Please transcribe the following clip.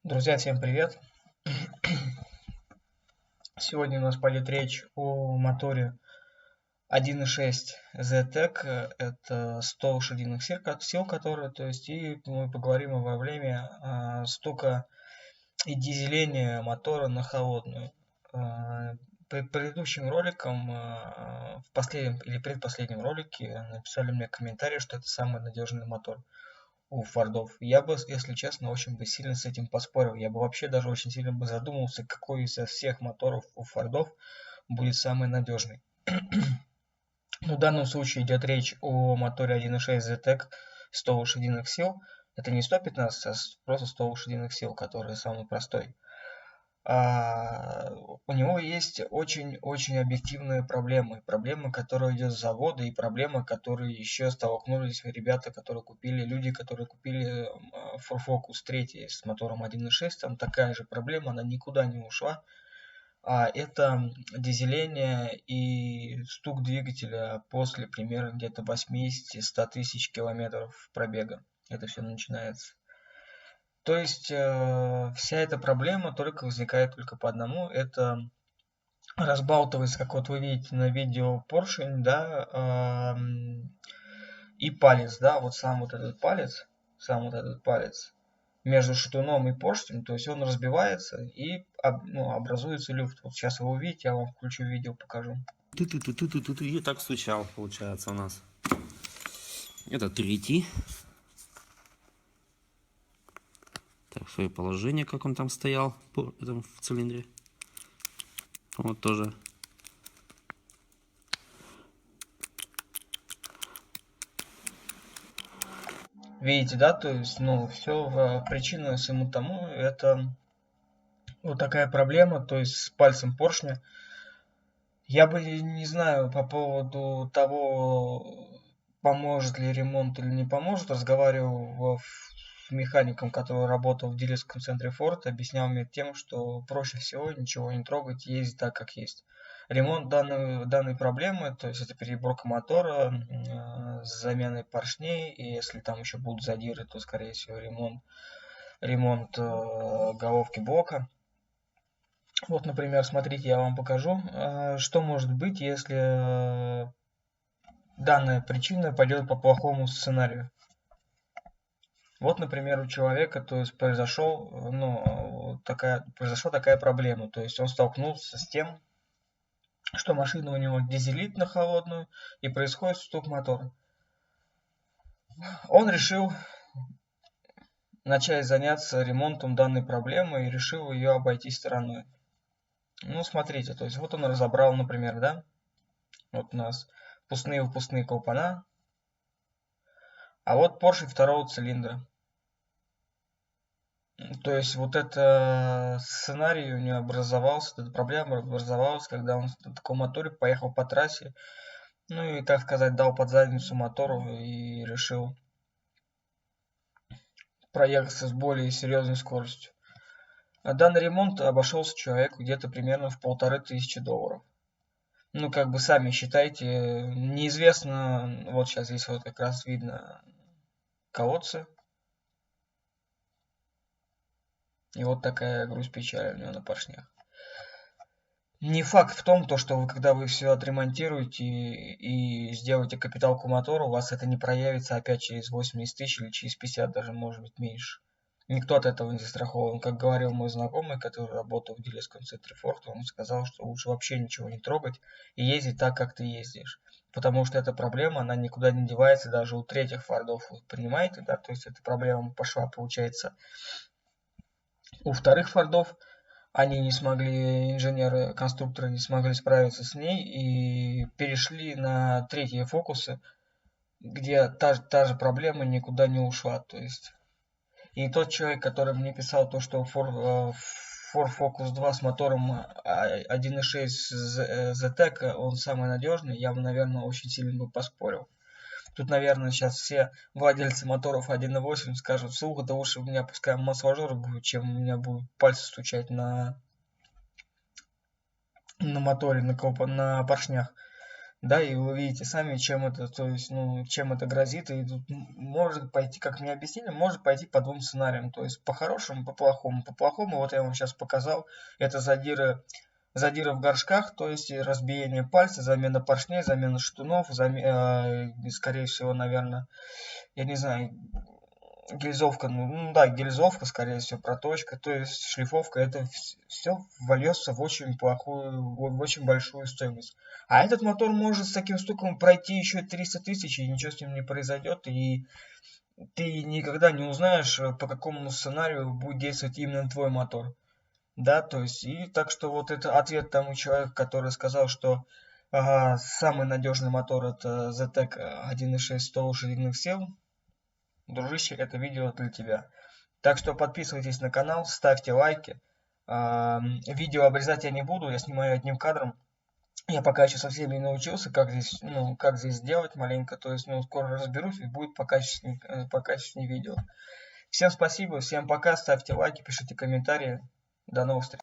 Друзья, всем привет! Сегодня у нас пойдет речь о моторе 1.6 ZTEC. Это 100 лошадиных сил, которые, и мы поговорим о проблеме стока и дизеления мотора на холодную. По предыдущим роликам, в последнем или предпоследнем ролике написали мне комментарий, что это самый надежный мотор у Фордов. Я бы, если честно, очень бы сильно с этим поспорил. Я бы вообще даже очень сильно бы задумался, какой из всех моторов у Фордов будет самый надежный. Но в данном случае идет речь о моторе 1.6 ZTEC 100 лошадиных сил. Это не 115, а просто 100 лошадиных сил, который самый простой. У него есть очень-очень объективные проблемы. Проблемы, которые идут с завода, и проблемы, которые еще столкнулись ребята, люди, которые купили Ford Focus 3 с мотором 1.6. Там такая же проблема, она никуда не ушла. Это дизеление и стук двигателя после примерно где-то 80-100 тысяч километров пробега. Это все начинается. То есть вся эта проблема возникает только по одному. Это разбалтывается, как вот вы видите на видео, поршень, да, и палец, да, вот сам вот этот палец между шатуном и поршнем, то есть он разбивается и образуется люфт. Вот сейчас вы увидите, я вам включу видео, покажу. И так стучал, получается, у нас. Это третий. Так, свое положение, как он там стоял в цилиндре. Вот тоже. Видите, да, то есть, все, причина всему тому, это вот такая проблема, то есть с пальцем поршня. Я бы не знаю по поводу того, поможет ли ремонт или не поможет. Разговаривал с механиком, который работал в дилерском центре Ford, объяснял мне тем, что проще всего ничего не трогать, ездить так, как есть. Ремонт данной проблемы, то есть это переборка мотора с заменой поршней, и если там еще будут задиры, то скорее всего ремонт головки блока. Вот, например, смотрите, я вам покажу, что может быть, если данная причина пойдет по плохому сценарию. Вот, например, у человека, то есть произошла такая проблема, то есть он столкнулся с тем, что машина у него дизелит на холодную и происходит стук мотора. Он решил начать заняться ремонтом данной проблемы и решил ее обойти стороной. Ну, смотрите, то есть вот он разобрал, например, да, вот у нас выпускные клапана, а вот поршень второго цилиндра. То есть вот это сценарий у него образовался, эта проблема образовалась, когда он на таком моторе поехал по трассе, ну и, так сказать, дал под задницу мотору и решил проехаться с более серьезной скоростью. А данный ремонт обошелся человеку где-то примерно в $1500. Ну, как бы сами считайте, неизвестно, вот сейчас здесь вот как раз видно колодцы. И вот такая грусть печали у него на поршнях. Не факт в том, что когда вы все отремонтируете и сделаете капиталку мотора, у вас это не проявится опять через 80 тысяч или через 50, даже может быть меньше. Никто от этого не застрахован. Как говорил мой знакомый, который работал в дилерском центре Ford, он сказал, что лучше вообще ничего не трогать и ездить так, как ты ездишь. Потому что эта проблема, она никуда не девается даже у третьих фордов. Вы понимаете, да? То есть эта проблема пошла, получается, у вторых фордов. Они не смогли, инженеры, конструкторы не смогли справиться с ней и перешли на третьи фокусы, где та же проблема никуда не ушла. То есть. И тот человек, который мне писал то, что Ford Focus 2 с мотором 1.6 ZTEC, он самый надежный, я бы, наверное, очень сильно бы поспорил. Тут, наверное, сейчас все владельцы моторов 1.8 скажут, слух, да лучше у меня пускай масс-мажор будет, чем у меня будут пальцы стучать на моторе, на поршнях. да, и вы видите сами, чем это, то есть, ну, чем это грозит, и тут может пойти, как мне объяснили, может пойти по двум сценариям, то есть по хорошему, по плохому. По плохому, вот я вам сейчас показал, это задиры в горшках, то есть разбиение пальца, замена поршней, замена шатунов, скорее всего, наверное, я не знаю, гильзовка, ну да, гильзовка, скорее всего, проточка, то есть шлифовка, это все вольется в очень в очень большую стоимость. А этот мотор может с таким стуком пройти еще 300 тысяч, и ничего с ним не произойдет, и ты никогда не узнаешь, по какому сценарию будет действовать именно твой мотор. Да, то есть, и так что вот это ответ тому человеку, который сказал, что самый надежный мотор это ZTEC 1.6 100 лошадиных сил. Дружище, это видео для тебя. Так что подписывайтесь на канал, ставьте лайки. Видео обрезать я не буду, я снимаю одним кадром. Я пока еще совсем не научился, как здесь делать маленько. То есть, скоро разберусь и будет покачественнее видео. Всем спасибо, всем пока, ставьте лайки, пишите комментарии. До новых встреч.